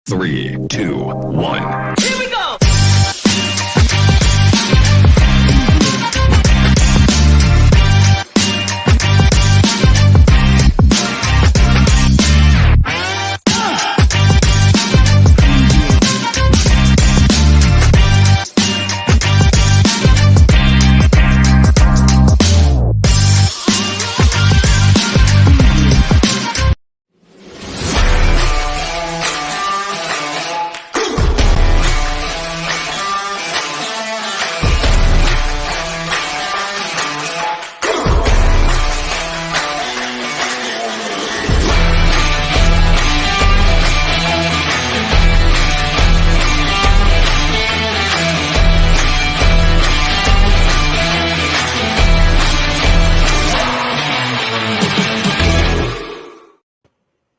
3, 2, 1. Here we go!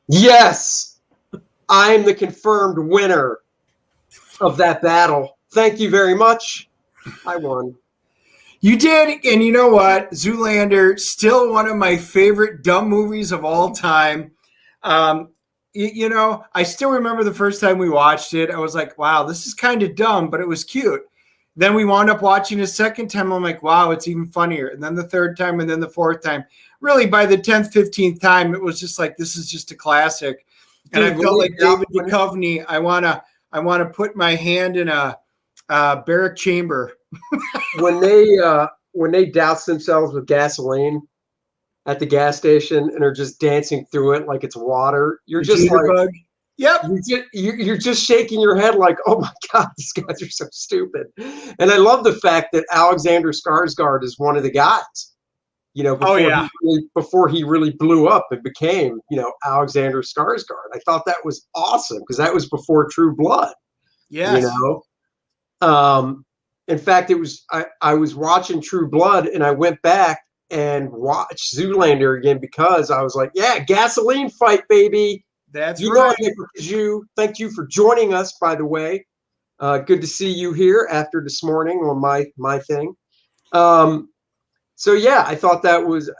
Yes, I'm the confirmed winner of that battle. Thank you very much. I won. You did, and you know what? Zoolander, still one of my favorite dumb movies of all time. You know, I still remember the first time we watched it. I was like, wow, this is kind of dumb, but it was cute. Then we wound up watching a second time. I'm like, wow, it's even funnier. And then the third time, and then the fourth time. Really, by the 10th, 15th time, it was just like, this is just a classic. And I felt like David Duchovny. I wanna put my hand in a barrack chamber. when they douse themselves with gasoline at the gas station and are just dancing through it like it's water, you're just like, yep, you're just shaking your head like, oh my God, these guys are so stupid. And I love the fact that Alexander Skarsgård is one of the guys. You know, before he really blew up and became, you know, Alexander Skarsgård. I thought that was awesome because that was before True Blood. Yes. You know, in fact, it was I was watching True Blood and I went back and watched Zoolander again because I was like, yeah, gasoline fight, baby. That's right. Thank you for joining us, by the way. Good to see you here after this morning on my thing. So yeah, I thought that was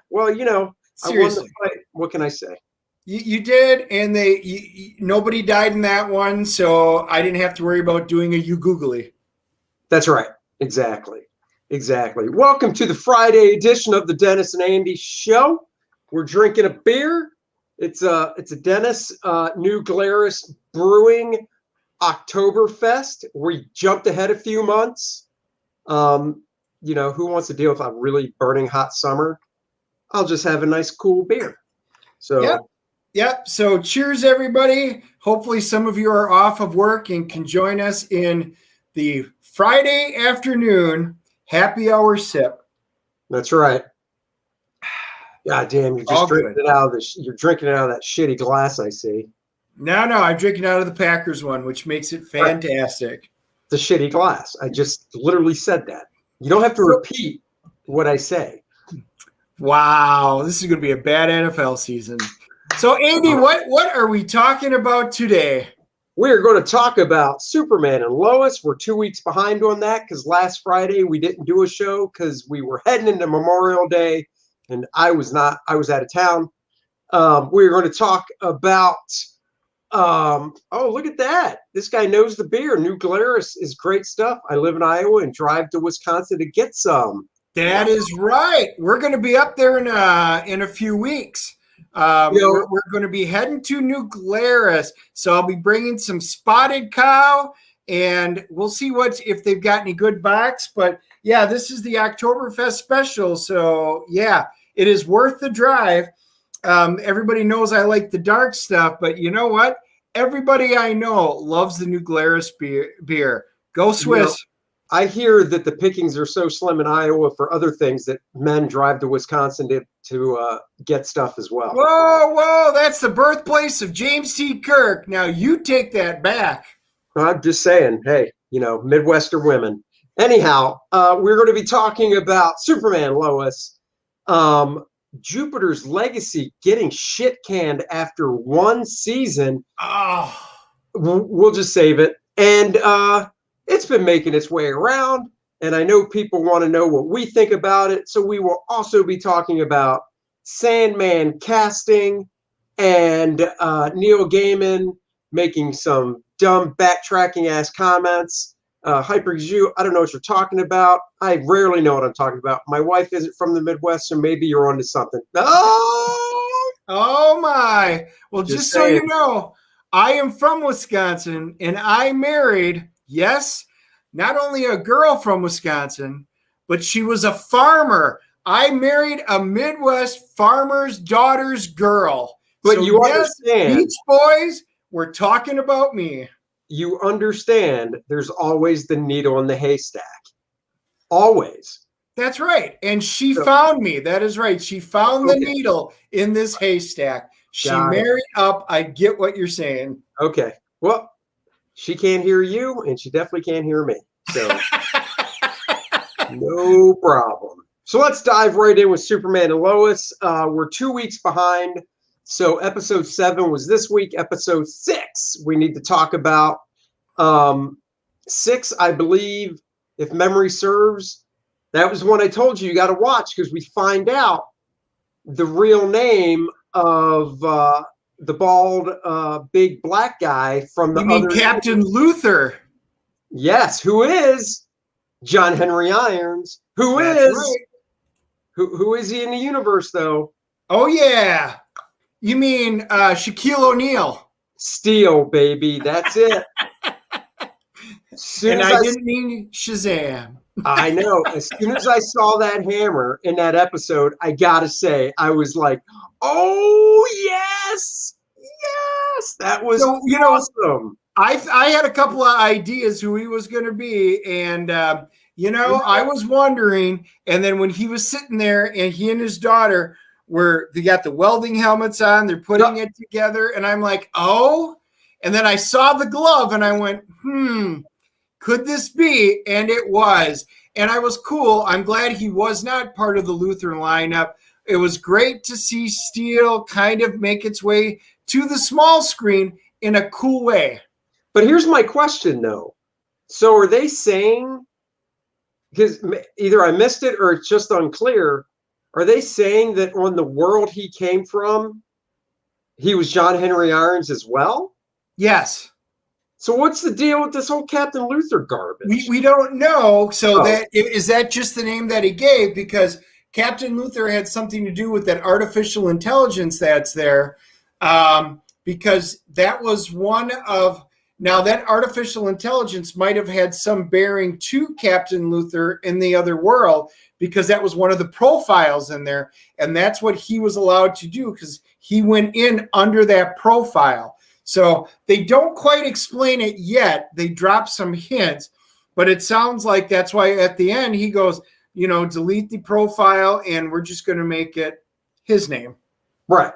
well, you know, seriously. I won the fight. What can I say? You did, and nobody died in that one, so I didn't have to worry about doing a you googly. That's right. Exactly. Welcome to the Friday edition of the Dennis and Andy Show. We're drinking a beer. It's a Dennis New Glarus Brewing Oktoberfest. We jumped ahead a few months. You know, who wants to deal with a really burning hot summer? I'll just have a nice cool beer. So Yep. So cheers, everybody. Hopefully some of you are off of work and can join us in the Friday afternoon happy hour sip. That's right. God damn, you're just drinking it out of you're drinking it out of that shitty glass, I see. No, I'm drinking out of the Packers one, which makes it fantastic. Right. The shitty glass. I just literally said that. You don't have to repeat what I say. Wow, this is going to be a bad NFL season. So, Andy, what are we talking about today? We're going to talk about Superman and Lois. We're 2 weeks behind on that because last Friday we didn't do a show because we were heading into Memorial Day, and I was out of town. We're going to talk about oh, look at that. This guy knows the beer. New Glarus is great stuff. I live in Iowa and drive to Wisconsin to get some. That is right. We're going to be up there in a few weeks. We're going to be heading to New Glarus. So I'll be bringing some Spotted Cow, and we'll see if they've got any good box. But yeah, this is the Oktoberfest special. So yeah, it is worth the drive. Everybody knows I like the dark stuff, but you know what? Everybody I know loves the New Glarus beer. Go Swiss. You know, I hear that the pickings are so slim in Iowa for other things that men drive to Wisconsin to get stuff as well. Whoa, that's the birthplace of James T. Kirk. Now you take that back. I'm just saying, hey, you know, Midwestern women. Anyhow, we're going to be talking about Superman, Lois. Jupiter's Legacy getting shit canned after one season. Oh. We'll just save it. And it's been making its way around. And I know people want to know what we think about it. So we will also be talking about Sandman Casting and Neil Gaiman making some dumb backtracking ass comments. Hyper you, I don't know what you're talking about. I rarely know what I'm talking about. My wife isn't from the Midwest, so maybe you're onto something. Oh my. Well, just so saying. you know, I am from Wisconsin and I married, yes, not only a girl from Wisconsin, but she was a farmer. I married a Midwest farmer's daughter's girl. But so you yes, understand. Beach Boys, we're talking about me. You understand there's always the needle in the haystack. Always. That's right. And she found me. That is right. She found the needle in this haystack. She married up. I get what you're saying. Okay. Well, she can't hear you, and she definitely can't hear me. So no problem. So let's dive right in with Superman and Lois. We're 2 weeks behind. So episode 7 was this week. Episode 6, we need to talk about. 6, I believe, if memory serves, that was one I told you got to watch because we find out the real name of the bald, big black guy from the other. Captain Luther. Yes, who is John Henry Irons? Who is he in the universe, though? Oh, yeah. You mean Shaquille O'Neal. Steel, baby. That's it. And I didn't mean Shazam. I know. As soon as I saw that hammer in that episode, I got to say, I was like, oh, yes. Yes. That was awesome. I had a couple of ideas who he was going to be. And, I was wondering. And then when he was sitting there and he and his daughter they got the welding helmets on, they're putting it together. And I'm like, oh. And then I saw the glove and I went, could this be? And it was. And I was cool. I'm glad he was not part of the Luther lineup. It was great to see Steel kind of make its way to the small screen in a cool way. But here's my question, though. So are they saying, because either I missed it or it's just unclear, are they saying that on the world he came from, he was John Henry Irons as well? Yes. So what's the deal with this whole Captain Luther garbage? We don't know. So is that just the name that he gave? Because Captain Luther had something to do with that artificial intelligence that's there. Because that was one of... Now, that artificial intelligence might have had some bearing to Captain Luther in the other world because that was one of the profiles in there. And that's what he was allowed to do because he went in under that profile. So they don't quite explain it yet. They drop some hints, but it sounds like that's why at the end he goes, delete the profile and we're just going to make it his name. Right.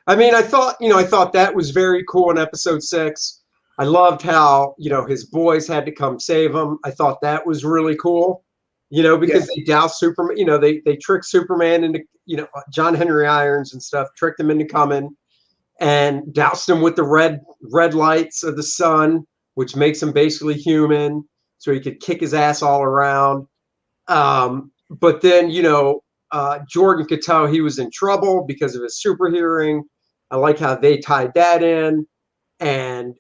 I mean, I thought that was very cool in episode 6. I loved how, his boys had to come save him. I thought that was really cool, because they doused Superman, they tricked Superman into, John Henry Irons and stuff, tricked him into coming and doused him with the red lights of the sun, which makes him basically human so he could kick his ass all around. But then, Jordan could tell he was in trouble because of his super hearing. I like how they tied that in. And,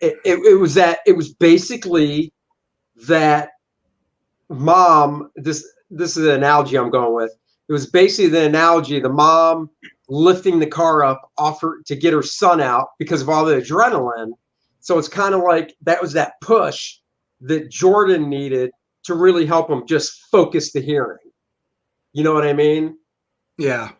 it was basically that mom, this is an analogy I'm going with. It was basically the analogy, the mom lifting the car up to get her son out because of all the adrenaline. So it's kind of like that was that push that Jordan needed to really help him just focus the hearing. You know what I mean? Yeah.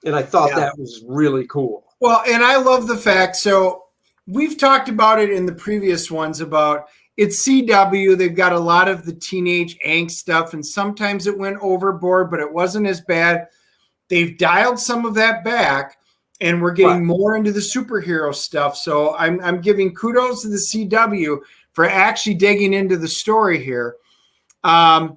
And I thought that was really cool. Well, and I love the fact, so we've talked about it in the previous ones about it's CW. They've got a lot of the teenage angst stuff, and sometimes it went overboard, but it wasn't as bad. They've dialed some of that back, and we're getting more into the superhero stuff. So I'm giving kudos to the CW for actually digging into the story here. The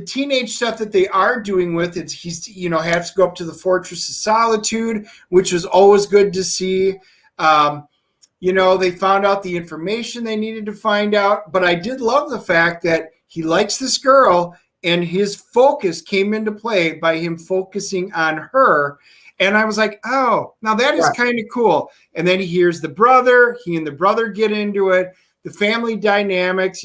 teenage stuff that they are doing with it, he's has to go up to the Fortress of Solitude, which was always good to see. They found out the information they needed to find out, but I did love the fact that he likes this girl and his focus came into play by him focusing on her. And I was like, oh, now that is Right. kind of cool. And then he hears the brother. He and the brother get into it. The family dynamics,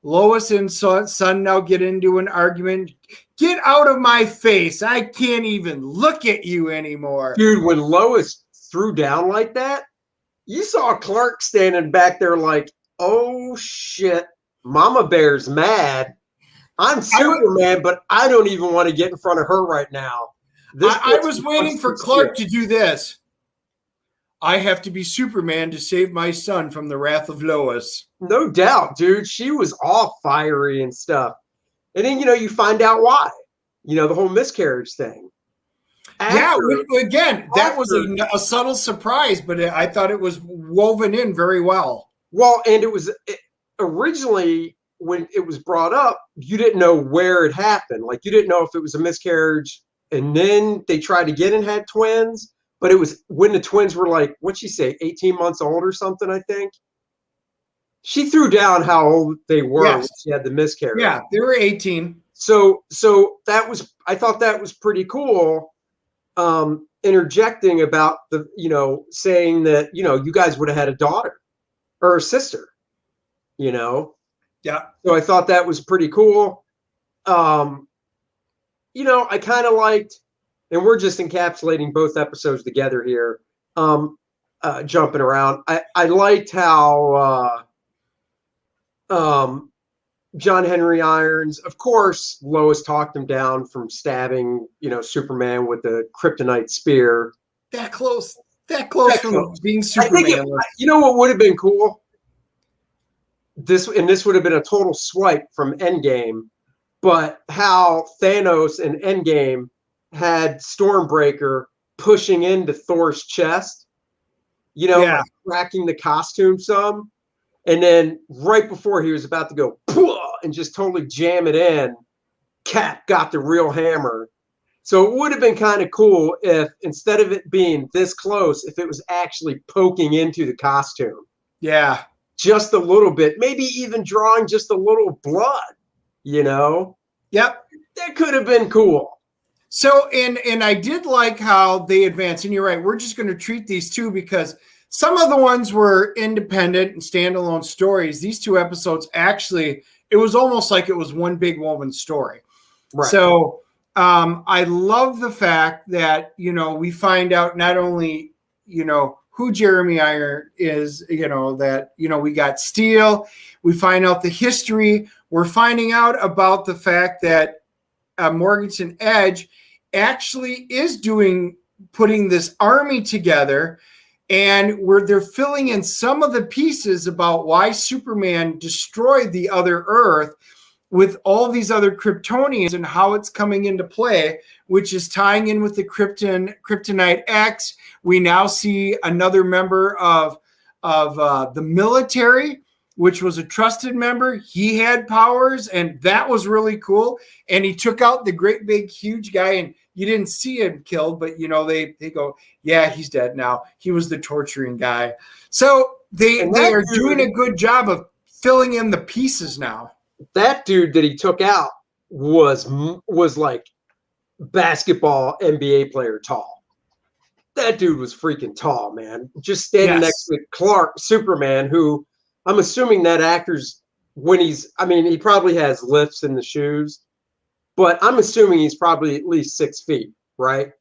Lois and son now get into an argument. Get out of my face. I can't even look at you anymore. Dude, when Lois threw down like that, you saw Clark standing back there like, oh shit, Mama Bear's mad. I'm Superman, but I don't even want to get in front of her right now. I was waiting for Clark to do this. I have to be Superman to save my son from the wrath of Lois. No doubt, dude. She was all fiery and stuff. And then, you find out why. The whole miscarriage thing. That was a subtle surprise, but I thought it was woven in very well. Well, and originally, when it was brought up, you didn't know where it happened. Like, you didn't know if it was a miscarriage, and then they tried again and had twins. But it was when the twins were like, what'd she say, 18 months old or something, I think? She threw down how old they were when she had the miscarriage. Yeah, they were 18. So I thought that was pretty cool, interjecting about saying that, you guys would have had a daughter or a sister, Yeah. So I thought that was pretty cool. I kind of liked, and we're just encapsulating both episodes together here, jumping around. I liked how John Henry Irons, of course, Lois talked him down from stabbing, Superman with the kryptonite spear. That close from being Superman. What would have been cool? This would have been a total swipe from Endgame, but how Thanos in Endgame had Stormbreaker pushing into Thor's chest, like cracking the costume some. And then right before he was about to go and just totally jam it in, Cap got the real hammer. So it would have been kind of cool if instead of it being this close, if it was actually poking into the costume. Yeah. Just a little bit, maybe even drawing just a little blood, Yep. That could have been cool. So, and I did like how they advanced, and you're right, we're just going to treat these two because some of the ones were independent and standalone stories. These two episodes, actually, it was almost like it was one big woven story. Right. So I love the fact that, we find out not only, who Jeremy Iron is, that, we got Steel. We find out the history. We're finding out about the fact that Morganton Edge actually is putting this army together, and they're filling in some of the pieces about why Superman destroyed the other Earth with all these other Kryptonians and how it's coming into play, which is tying in with the Kryptonite X. We now see another member of the military, which was a trusted member. He had powers, and that was really cool. And he took out the great big huge guy, and you didn't see him killed, but they go, yeah, he's dead now. He was the torturing guy. So they are doing a good job of filling in the pieces now. That dude that he took out was like basketball NBA player tall. That dude was freaking tall, man. Just standing next to Clark, Superman, who I'm assuming that actor's he probably has lifts in the shoes, but I'm assuming he's probably at least 6 feet, right?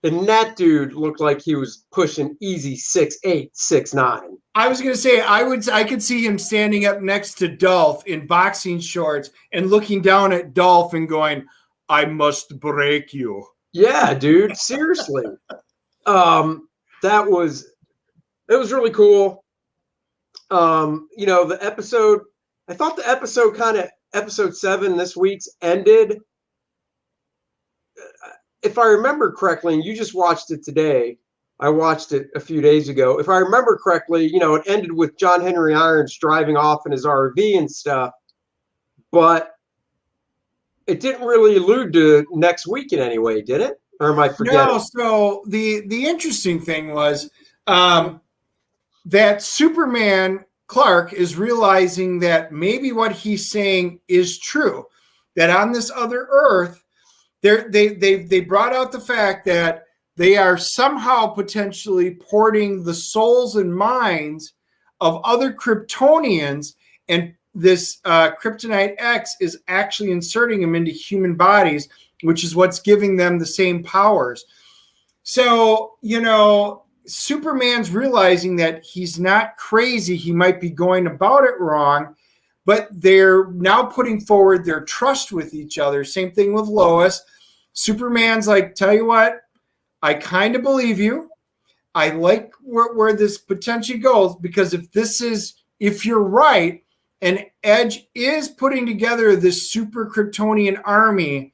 And that dude looked like he was pushing easy 6'8", 6'9". I was going to say, I could see him standing up next to Dolph in boxing shorts and looking down at Dolph and going, I must break you. Yeah, dude. Seriously. It was really cool. The episode, I thought the episode episode 7 this week's ended. If I remember correctly, and you just watched it today, I watched it a few days ago. If I remember correctly, it ended with John Henry Irons driving off in his RV and stuff, but it didn't really allude to next week in any way, did it? Or am I forgetting? No. So the interesting thing was that Superman Clark is realizing that maybe what he's saying is true. That on this other Earth, they brought out the fact that they are somehow potentially porting the souls and minds of other Kryptonians, and this Kryptonite X is actually inserting them into human bodies, which is what's giving them the same powers. So, Superman's realizing that he's not crazy. He might be going about it wrong, but they're now putting forward their trust with each other. Same thing with Lois. Superman's like, tell you what, I kind of believe you. I like where this potentially goes, because if you're right, and Edge is putting together this super Kryptonian army,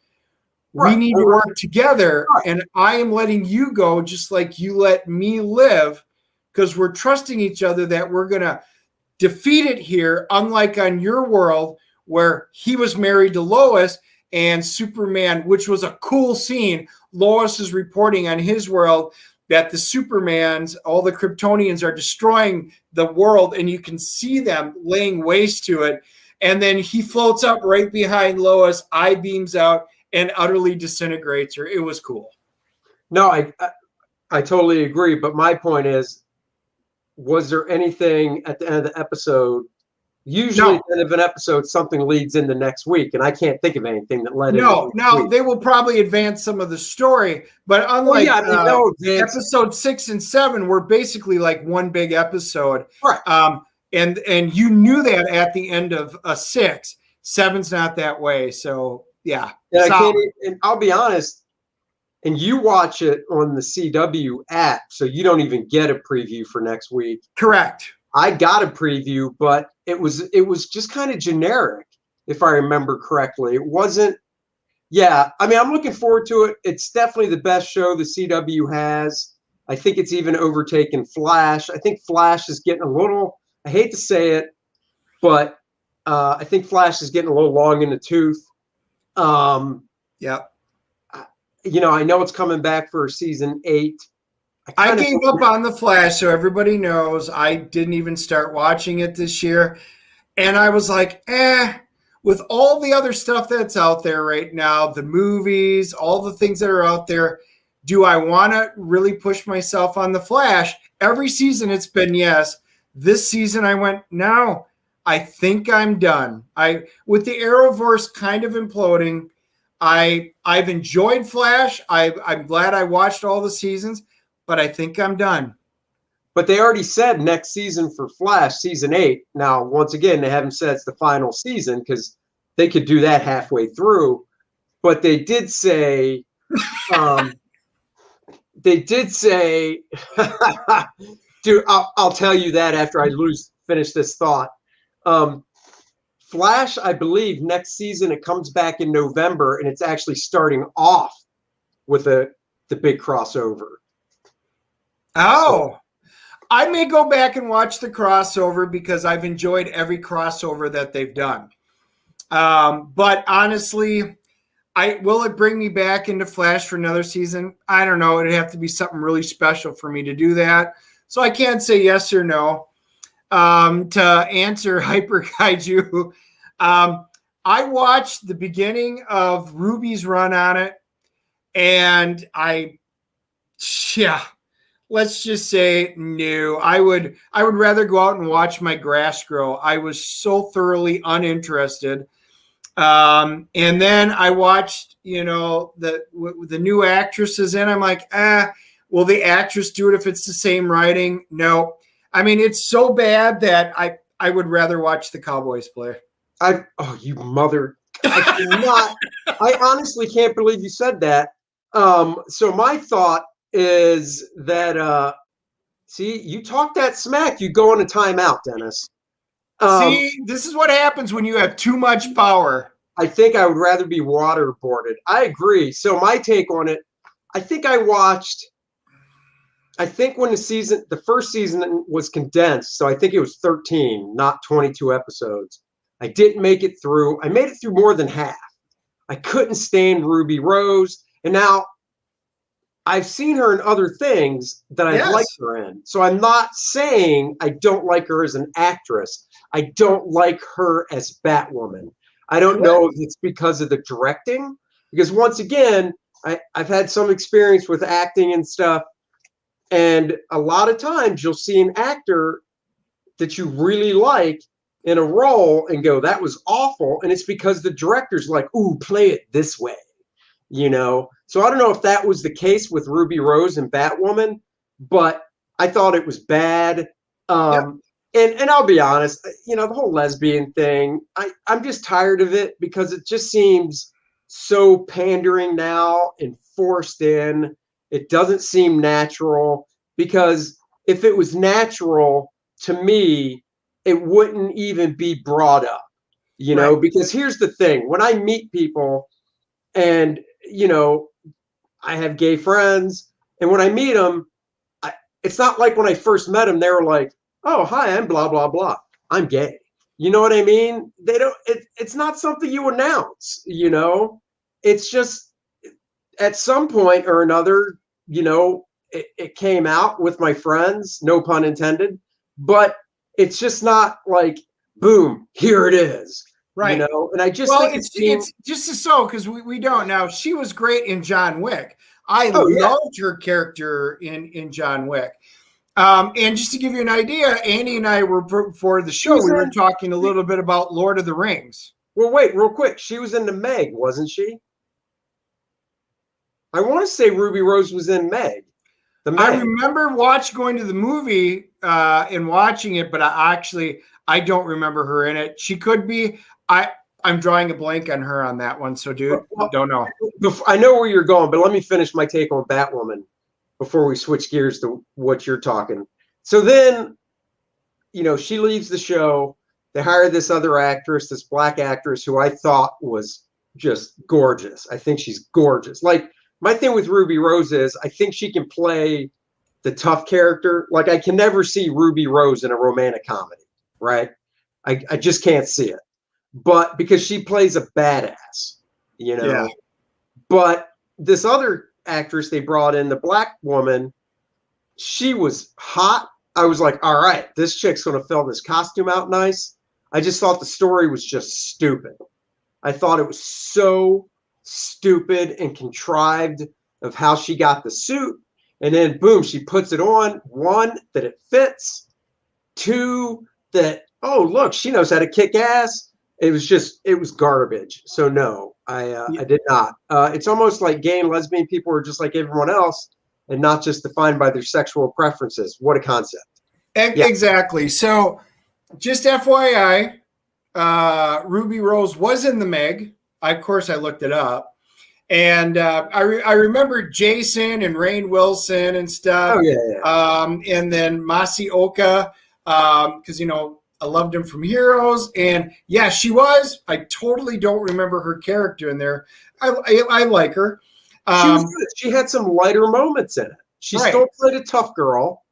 we need to work together, and I am letting you go just like you let me live, because we're trusting each other that we're going to defeat it here, unlike on your world where he was married to Lois and Superman, which was a cool scene. Lois is reporting on his world that the Supermans, all the Kryptonians, are destroying the world, and you can see them laying waste to it. And then he floats up right behind Lois, eye beams out, and utterly disintegrates her. It was cool. No, I totally agree. But my point is, was there anything at the end of the episode? Usually at the end of an episode, something leads into next week, and I can't think of anything that led into next week. They will probably advance some of the story, but unlike episode 6 and 7 were basically like one big episode. Right. And you knew that at the end of 6. 7's not that way. So yeah. And I'll be honest, and you watch it on the CW app, so you don't even get a preview for next week. Correct. I got a preview, but it was just kind of generic, if I remember correctly. It wasn't. Yeah, I mean, I'm looking forward to it. It's definitely the best show the CW has. I think it's even overtaken Flash. I think Flash is getting a little, I hate to say it, but I think Flash is getting a little long in the tooth. Yeah. I know it's coming back for season 8. I gave up on the Flash, so everybody knows. I didn't even start watching it this year. And I was like, with all the other stuff that's out there right now, the movies, all the things that are out there, do I want to really push myself on the Flash? Every season it's been yes. This season I went, no, I think I'm done. With the Arrowverse kind of imploding, I've enjoyed Flash. I'm glad I watched all the seasons, but I think I'm done. But they already said next season for Flash, season 8. Now, once again, they haven't said it's the final season, because they could do that halfway through. But they did say, dude, I'll tell you that after I finish this thought. Flash, I believe next season it comes back in November, and it's actually starting off with the big crossover. Oh, I may go back and watch the crossover, because I've enjoyed every crossover that they've done. But honestly, will it bring me back into Flash for another season? I don't know. It'd have to be something really special for me to do that. So I can't say yes or no. To answer Hyper Kaiju, I watched the beginning of Ruby's run on it, and let's just say no. I would rather go out and watch my grass grow. I was so thoroughly uninterested. And then I watched, the new actresses in. I'm like, will the actress do it if it's the same writing? No. I mean, it's so bad that I would rather watch the Cowboys play. You mother! I cannot. I honestly can't believe you said that. So my thought is that see, you talk that smack, you go on a timeout, Dennis. See, this is what happens when you have too much power. I think I would rather be waterboarded. I agree. So my take on it, I think when the first season was condensed, so I think it was 13, not 22 episodes. I didn't make it through. I made it through more than half. I couldn't stand Ruby Rose. And now I've seen her in other things that I like her in. So I'm not saying I don't like her as an actress. I don't like her as Batwoman. I don't know if it's because of the directing, because once again, I've had some experience with acting and stuff, and a lot of times you'll see an actor that you really like in a role and go, that was awful. And it's because the director's like, ooh, play it this way, So I don't know if that was the case with Ruby Rose and Batwoman, but I thought it was bad. And I'll be honest, the whole lesbian thing, I'm just tired of it because it just seems so pandering now and forced in. It doesn't seem natural, because if it was natural, to me, it wouldn't even be brought up, because here's the thing. When I meet people and, I have gay friends, and when I meet them, it's not like when I first met them, they were like, oh, hi, I'm blah, blah, blah. I'm gay. You know what I mean? They don't, it's not something you announce, It's just at some point or another, it came out with my friends, no pun intended, but it's just not like, boom, here it is. Right. And I just think it's just so, because we don't. Now, she was great in John Wick. I loved her character in John Wick. And just to give you an idea, Andy and I were, before the show, we were talking a little bit about Lord of the Rings. Well, wait, real quick. She was in the Meg, wasn't she? I want to say Ruby Rose was in Meg. The Meg. I remember going to the movie and watching it, but I don't remember her in it. She could be. I'm drawing a blank on her on that one. So, dude, don't know. I know where you're going, but let me finish my take on Batwoman before we switch gears to what you're talking. So then, she leaves the show. They hire this other actress, this black actress, who I thought was just gorgeous. I think she's gorgeous. Like, my thing with Ruby Rose is I think she can play the tough character. Like, I can never see Ruby Rose in a romantic comedy, right? I just can't see it. But because she plays a badass, Yeah. But this other actress they brought in, the black woman, she was hot. I was like, all right, this chick's going to fill this costume out nice. I just thought the story was just stupid. I thought it was so stupid and contrived of how she got the suit. And then, boom, she puts it on. One, that it fits. Two, that, oh, look, she knows how to kick ass. It was garbage. So no, I did not. It's almost like gay and lesbian people are just like everyone else and not just defined by their sexual preferences. What a concept. Exactly. So just FYI, Ruby Rose was in the Meg. Of course, I looked it up. And I remember Jason and Rainn Wilson and stuff. Oh, yeah. And then Masioka, because, I loved him from Heroes. And yeah, she was. I totally don't remember her character in there. I like her. She was good. She had some lighter moments in it. She still played a tough girl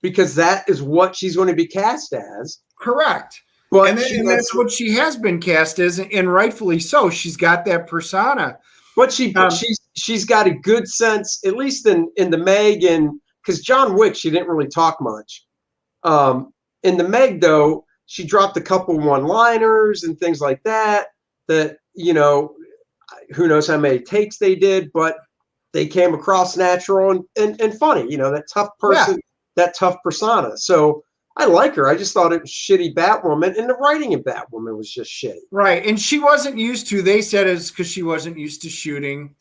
because that is what she's going to be cast as. Correct. But and that's what she has been cast as, and rightfully so. She's got that persona. But she's got a good sense, at least in the Meg, and because John Wick, she didn't really talk much. In the Meg, though, she dropped a couple one-liners and things like that, who knows how many takes they did, but they came across natural and funny, that tough person, that tough persona. So I like her. I just thought it was shitty Batwoman, and the writing in Batwoman was just shitty. Right, and she wasn't used to, they said it's because she wasn't used to shooting,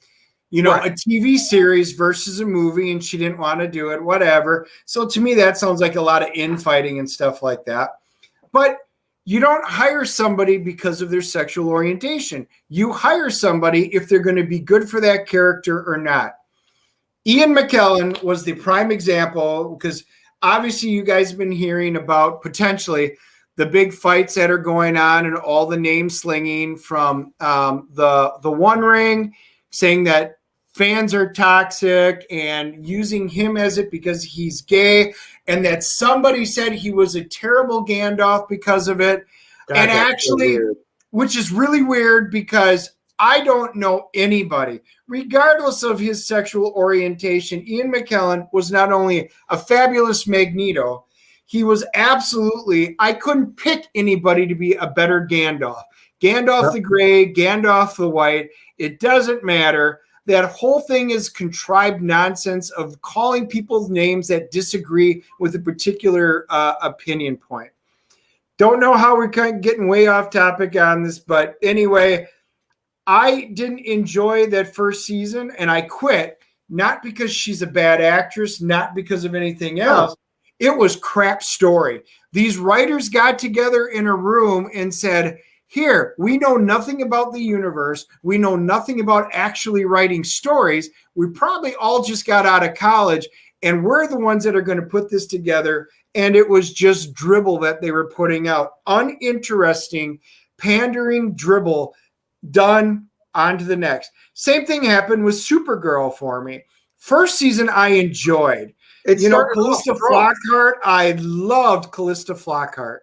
a TV series versus a movie, and she didn't want to do it, whatever. So to me, that sounds like a lot of infighting and stuff like that. But you don't hire somebody because of their sexual orientation. You hire somebody if they're going to be good for that character or not. Ian McKellen was the prime example, because obviously you guys have been hearing about potentially the big fights that are going on and all the name slinging from the One Ring, saying that fans are toxic and using him as it because he's gay, and that somebody said he was a terrible Gandalf because of it. And actually, which is really weird, because I don't know anybody, regardless of his sexual orientation. Ian McKellen was not only a fabulous Magneto, he was absolutely, I couldn't pick anybody to be a better Gandalf. Gandalf the Gray, Gandalf the White, it doesn't matter. that whole thing is contrived nonsense of calling people's names that disagree with a particular opinion point. Don't know how we're kind of getting way off topic on this, but anyway, I didn't enjoy that first season, and I quit, not because she's a bad actress, not because of anything else. It was crap story. These writers got together in a room and said, here, we know nothing about the universe. We know nothing about actually writing stories. We probably all just got out of college, and we're the ones that are going to put this together. And it was just dribble that they were putting out. Uninteresting, pandering dribble, done, on to the next. Same thing happened with Supergirl for me. First season I enjoyed. Callista Flockhart, I loved Callista Flockhart.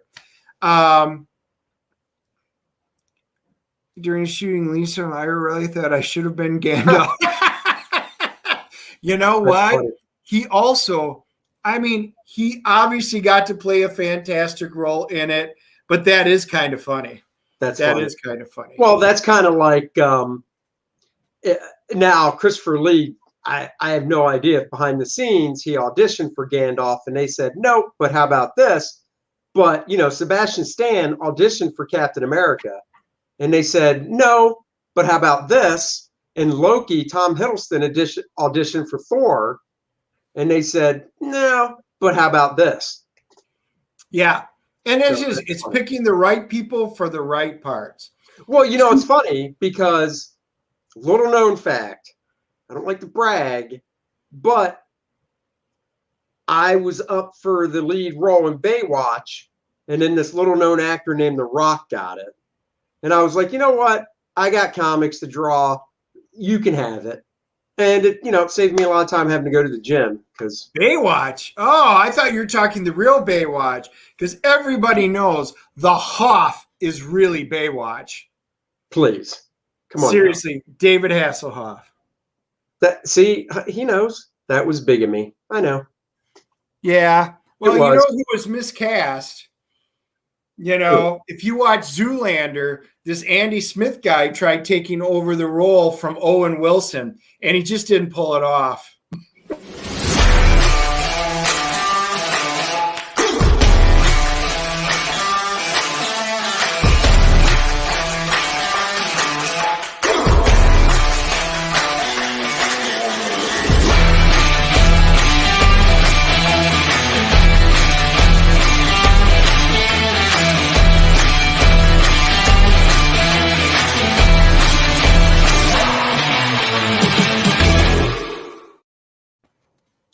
During shooting Lisa, I really thought I should have been Gandalf. You know what? Funny. He also, he obviously got to play a fantastic role in it, but that is kind of funny. That is kind of funny. Well, that's kind of like now Christopher Lee, I have no idea if behind the scenes he auditioned for Gandalf and they said, nope, but how about this? But, Sebastian Stan auditioned for Captain America. And they said, no, but how about this? And Loki, Tom Hiddleston auditioned for Thor. And they said, no, but how about this? Yeah. And it's picking the right people for the right parts. Well, it's funny because little known fact, I don't like to brag, but I was up for the lead role in Baywatch. And then this little known actor named The Rock got it. And I was like, you know what? I got comics to draw. You can have it. And it saved me a lot of time having to go to the gym because Baywatch. Oh, I thought you were talking the real Baywatch because everybody knows the Hoff is really Baywatch. Please. Come on. Seriously, now. David Hasselhoff. He knows. That was bigamy. I know. Yeah. Well, he was miscast. If you watch Zoolander, this Andy Smith guy tried taking over the role from Owen Wilson, and he just didn't pull it off.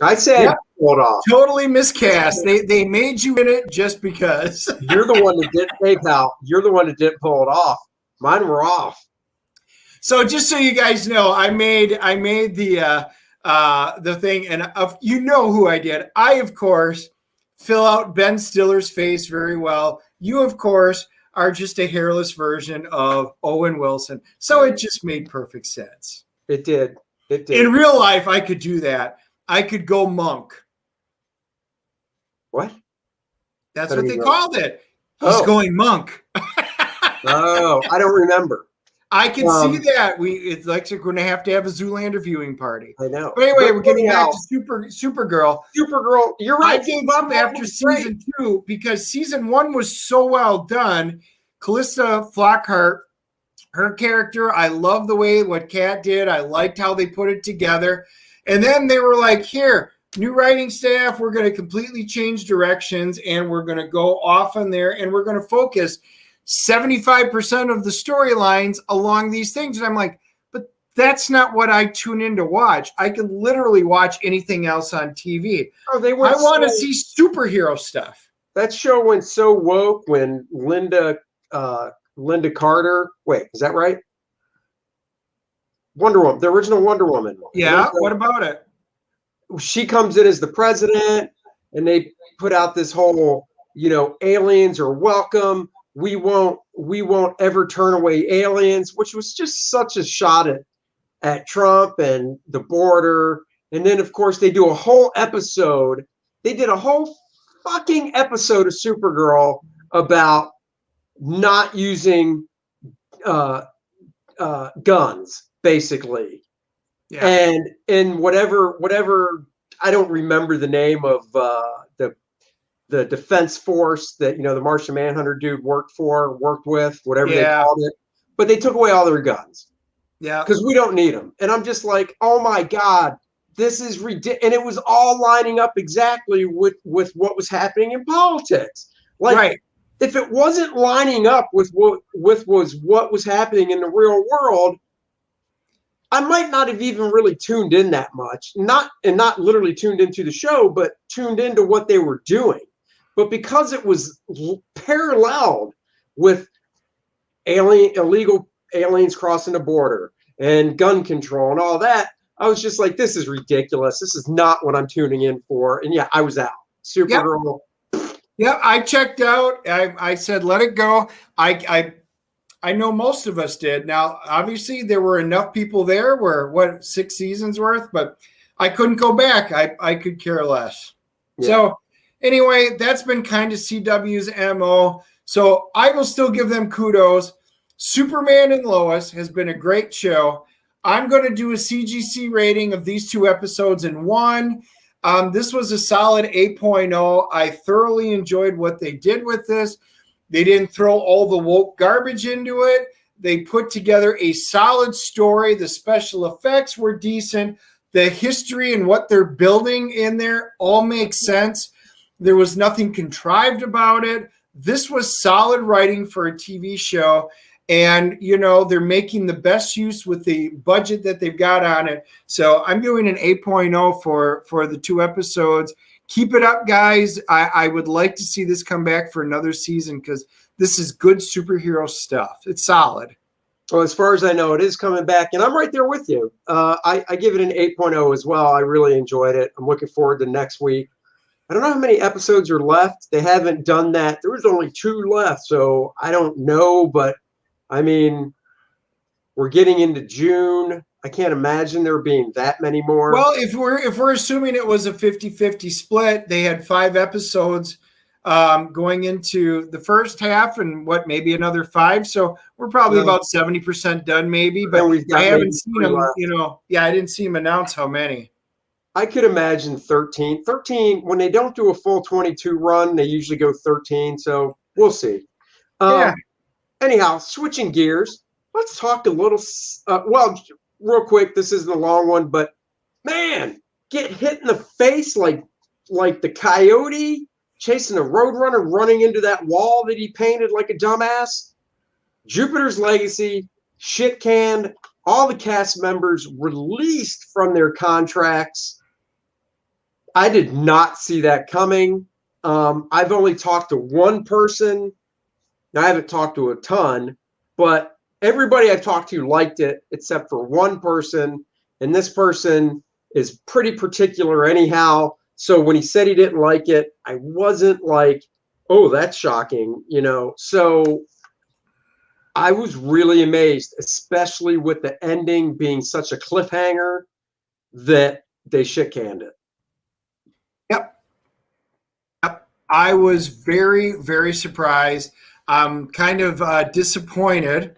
I said, pull it off. Totally miscast. They made you in it just because. You're the one that didn't. Hey, pal, you're the one that didn't pull it off. Mine were off. So just so you guys know, I made the thing, and you know who I did. I, of course, fill out Ben Stiller's face very well. You, of course, are just a hairless version of Owen Wilson. So it just made perfect sense. It did. In real life, I could do that. I could go monk. What? That's what they called it. He's going monk. Oh, I don't remember. I can see that. It's like we're going to have a Zoolander viewing party. I know. But anyway, we're getting back to Supergirl. Supergirl, you're right. I gave up after season 2 because season 1 was so well done. Callista Flockhart, her character, I love the way what Kat did. I liked how they put it together. And then they were like, here, new writing staff, we're going to completely change directions and we're going to go off on there and we're going to focus 75% of the storylines along these things. And I'm like, but that's not what I tune in to watch. I can literally watch anything else on TV. I want to see superhero stuff. That show went so woke when Linda Carter, wait, is that right? Wonder Woman, the original Wonder Woman. Yeah, what about it? She comes in as the president, and they put out this whole, aliens are welcome. We won't ever turn away aliens, which was just such a shot at Trump and the border. And then, of course, they do a whole episode. They did a whole fucking episode of Supergirl about not using guns, basically. Yeah. And in whatever I don't remember the name of the defense force that the Martian Manhunter dude worked with, whatever they Yeah. called it, but they took away all their guns Yeah. because we don't need them. And I'm just like, oh my god, this is ridiculous. And it was all lining up exactly with what was happening in politics. Like, Right. if it wasn't lining up with what was happening in the real world, I might not have even really tuned in that much. Not literally tuned into the show, but tuned into what they were doing. But because it was paralleled with illegal aliens crossing the border and gun control and all that, I was just like, this is ridiculous. This is not what I'm tuning in for. And yeah, I was out. Supergirl. Yeah, I checked out. I said, let it go. I know most of us did. Now, obviously, there were enough people there where 6 seasons worth, but I couldn't go back. I could care less. Yeah. So anyway, that's been kind of CW's MO. So I will still give them kudos. Superman and Lois has been a great show. I'm going to do a CGC rating of these 2 episodes in one. This was a solid 8.0. I thoroughly enjoyed what they did with this. They didn't throw all the woke garbage into it. They put together a solid story. The special effects were decent. The history and what they're building in there all makes sense. There was nothing contrived about it. This was solid writing for a TV show. And, they're making the best use with the budget that they've got on it. So I'm doing an 8.0 for the 2 episodes. Keep it up, guys. I would like to see this come back for another season because this is good superhero stuff. It's solid. Well, as far as I know, it is coming back, and I'm right there with you. I give it an 8.0 as well. I really enjoyed it. I'm looking forward to next week. I don't know how many episodes are left. They haven't done that. There was only 2 left, so I don't know. But, I mean, we're getting into June. I can't imagine there being that many more. Well, if we're assuming it was a 50-50 split, they had 5 episodes going into the first half and maybe another 5. So we're probably about 70% done maybe, but I haven't seen them, I didn't see them announce how many. I could imagine 13. 13, when they don't do a full 22 run, they usually go 13. So we'll see. Anyhow, switching gears, let's talk a little, real quick, this isn't a long one, but man, get hit in the face like the coyote chasing a roadrunner running into that wall that he painted like a dumbass. Jupiter's Legacy, shit canned, all the cast members released from their contracts. I did not see that coming. I've only talked to one person. Now, I haven't talked to a ton, but everybody I've talked to liked it except for one person, and this person is pretty particular anyhow. So when he said he didn't like it, I wasn't like, oh, that's shocking, So I was really amazed, especially with the ending being such a cliffhanger that they shit canned it. Yep. I was very, very surprised. I'm kind of disappointed.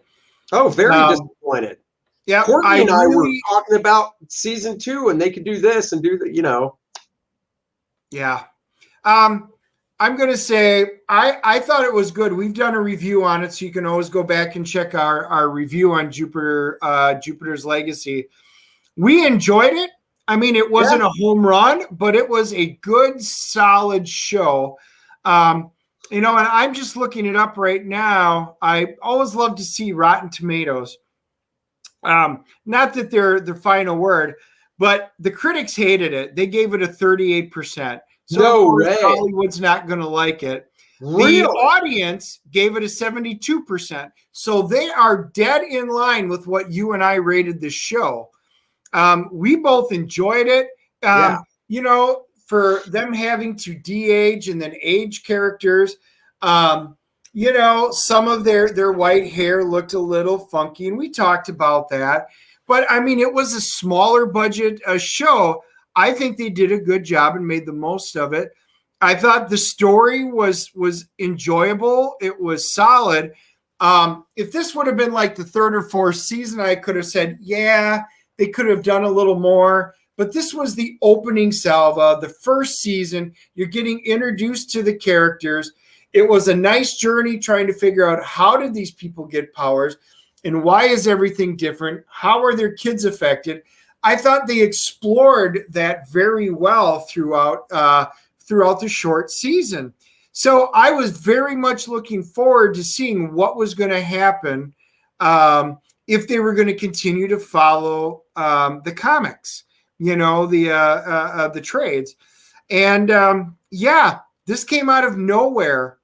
Oh, very disappointed. Yeah, Courtney and I were talking about season 2, and they could do this and do that, Yeah. I'm going to say I thought it was good. We've done a review on it, so you can always go back and check our review on Jupiter's Legacy. We enjoyed it. I mean, it wasn't a home run, but it was a good, solid show. And I'm just looking it up right now. I always love to see Rotten Tomatoes. Not that they're the final word, but the critics hated it. They gave it a 38%. So no way. Hollywood's not going to like it. Really? The audience gave it a 72%. So they are dead in line with what you and I rated the show. We both enjoyed it. For them having to de-age and then age characters, some of their white hair looked a little funky, and we talked about that. But, I mean, it was a smaller budget show. I think they did a good job and made the most of it. I thought the story was enjoyable. It was solid. If this would have been like the 3rd or 4th season, I could have said, yeah, they could have done a little more. But this was the opening salvo, the first season. You're getting introduced to the characters. It was a nice journey trying to figure out how did these people get powers and why is everything different? How are their kids affected? I thought they explored that very well throughout the short season. So I was very much looking forward to seeing what was going to happen if they were going to continue to follow the comics, the trades. And this came out of nowhere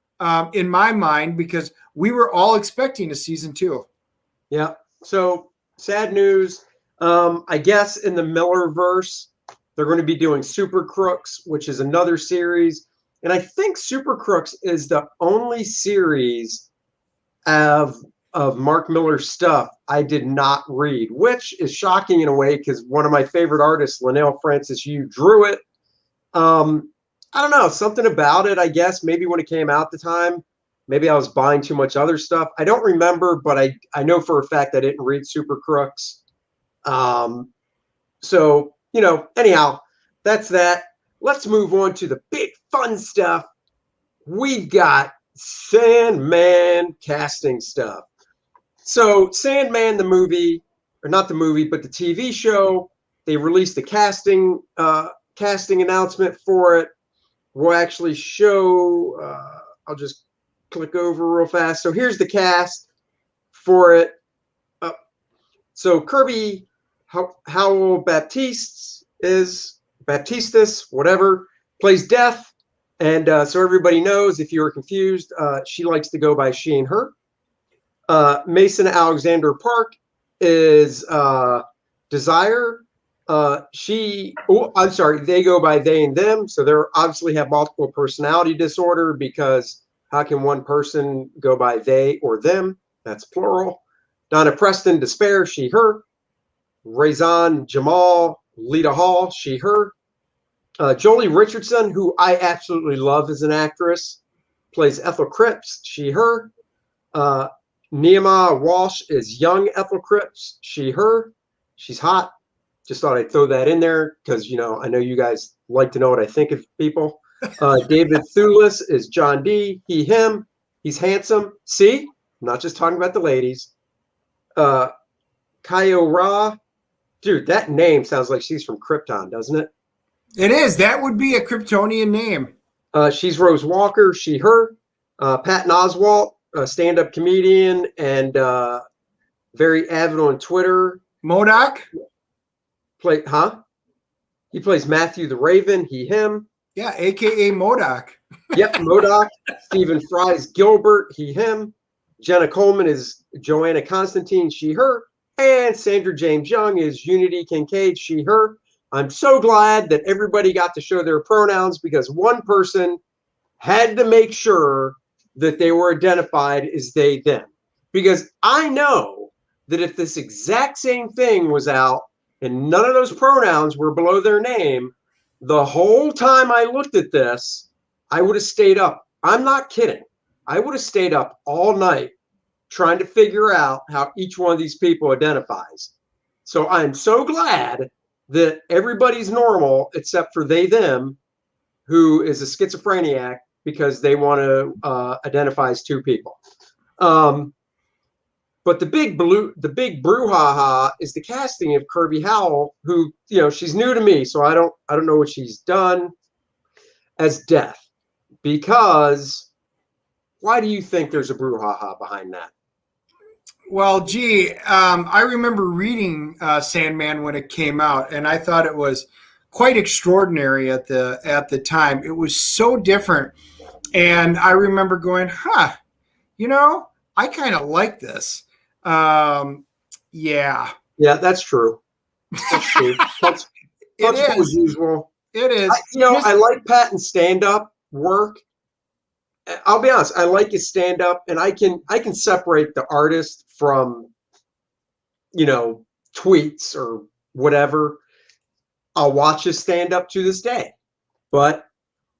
in my mind because we were all expecting a season 2. Yeah. So sad news. I guess in the Millerverse, they're going to be doing Super Crooks, which is another series. And I think Super Crooks is the only series of Mark Miller's stuff I did not read, which is shocking in a way because one of my favorite artists, Linnell Francis Yu, drew it. I don't know, something about it, I guess. Maybe when it came out at the time, maybe I was buying too much other stuff. I don't remember, but I know for a fact I didn't read Super Crooks. So, anyhow, that's that. Let's move on to the big fun stuff. We've got Sandman casting stuff. So Sandman, the movie, or not the movie, but the TV show, they released a casting announcement for it. We'll actually show, I'll just click over real fast. So here's the cast for it. So Kirby Howell Baptistus, whatever, plays Death. And so everybody knows, if you were confused, she likes to go by she and her. Mason Alexander Park is Desire. They go by they and them. So they obviously have multiple personality disorder because how can one person go by they or them? That's plural. Donna Preston, Despair, she, her. Razan Jamal, Lita Hall, she, her. Jolie Richardson, who I absolutely love as an actress, plays Ethel Cripps, she, her. Neema Walsh is young Ethel Cripps, she, her. She's hot. Just thought I'd throw that in there because, I know you guys like to know what I think of people. David Thewlis is John D. He, him. He's handsome. See? I'm not just talking about the ladies. Kaio Ra. Dude, that name sounds like she's from Krypton, doesn't it? It is. That would be a Kryptonian name. She's Rose Walker, she, her. Patton Oswalt, a stand-up comedian and very avid on Twitter. MODOK? He plays Matthew the Raven, he, him. Yeah, a.k.a. MODOK. Yep, MODOK. Stephen Fry's Gilbert, he, him. Jenna Coleman is Joanna Constantine, she, her. And Sandra James Young is Unity Kincaid, she, her. I'm so glad that everybody got to show their pronouns because one person had to make sure that they were identified as they, them. Because I know that if this exact same thing was out and none of those pronouns were below their name, the whole time I looked at this, I would have stayed up. I'm not kidding. I would have stayed up all night trying to figure out how each one of these people identifies. So I'm so glad that everybody's normal except for they, them, who is a schizophreniac because they want to identify as two people. But the big brouhaha is the casting of Kirby Howell, who, she's new to me, so I don't know what she's done as Death. Because why do you think there's a brouhaha behind that? Well, I remember reading Sandman when it came out, and I thought it was quite extraordinary at the time. It was so different, and I remember going, I kind of like this. Yeah, that's true. That's true. That's as usual. It is. I like Patton's stand-up work. I'll be honest, I like his stand-up, and I can separate the artist from, tweets or whatever. I'll watch his stand-up to this day. But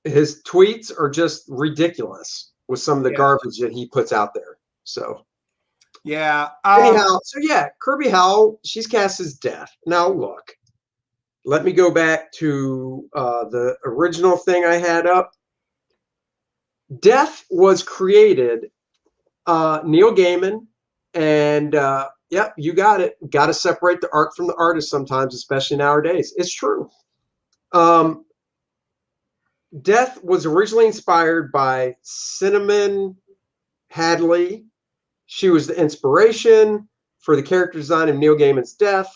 his tweets are just ridiculous with some of the garbage that he puts out there. So, Yeah. Anyhow, so yeah, Kirby Howell, she's cast as Death. Now look, let me go back to the original thing I had up. Death was created, Neil Gaiman, and yep, you got it. Got to separate the art from the artist sometimes, especially nowadays. It's true. Death was originally inspired by Cinnamon Hadley. She was the inspiration for the character design of Neil Gaiman's Death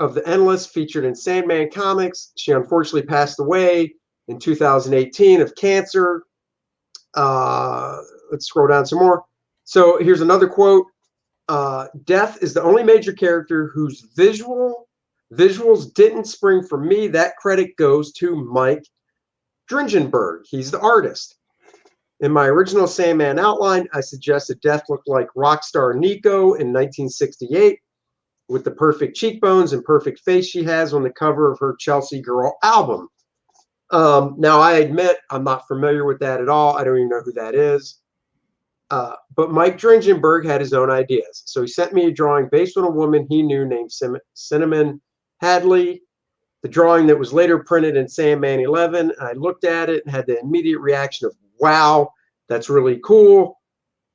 of the Endless, featured in Sandman comics. She unfortunately passed away in 2018 of cancer. Let's scroll down some more. So here's another quote. Death is the only major character whose visuals didn't spring from me. That credit goes to Mike Dringenberg. He's the artist. In my original Sandman outline, I suggested Death looked like rock star Nico in 1968 with the perfect cheekbones and perfect face she has on the cover of her Chelsea Girl album. Now, I admit I'm not familiar with that at all. I don't even know who that is. But Mike Dringenberg had his own ideas. So he sent me a drawing based on a woman he knew named Cinnamon Hadley. The drawing that was later printed in Sandman 11. I looked at it and had the immediate reaction of, wow, that's really cool.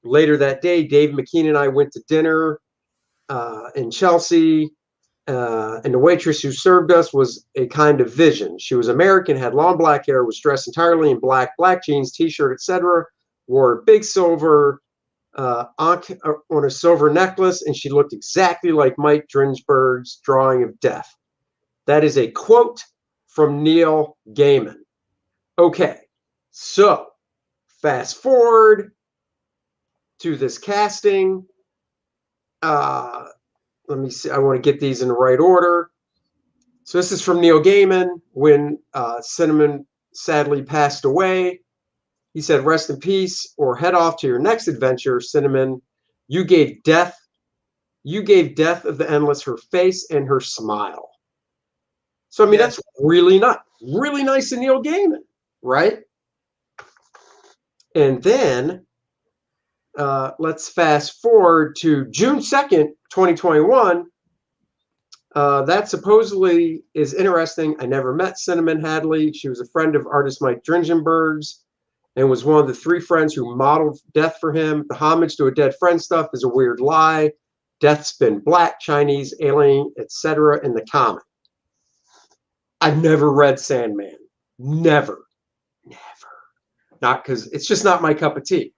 Later that day, Dave McKean and I went to dinner in Chelsea. And the waitress who served us was a kind of vision. She was American, had long black hair, was dressed entirely in black jeans, t-shirt, etc. Wore a big silver ankh on a silver necklace, and she looked exactly like Mike Dringenberg's drawing of Death. That is a quote from Neil Gaiman. Okay, so fast forward to this casting. Let me see. I want to get these in the right order. So this is from Neil Gaiman when Cinnamon sadly passed away. He said, "Rest in peace, or head off to your next adventure, Cinnamon. You gave Death of the Endless her face and her smile." So, I mean, that's really nice of Neil Gaiman, right? And then let's fast forward to June 2nd, 2021. That supposedly is interesting. I never met Cinnamon Hadley. She was a friend of artist Mike Dringenberg's and was one of the 3 friends who modeled Death for him. The homage to a dead friend stuff is a weird lie. Death's been black, Chinese, alien, etc. in the comic. I've never read Sandman. Never. Not because it's just not my cup of tea.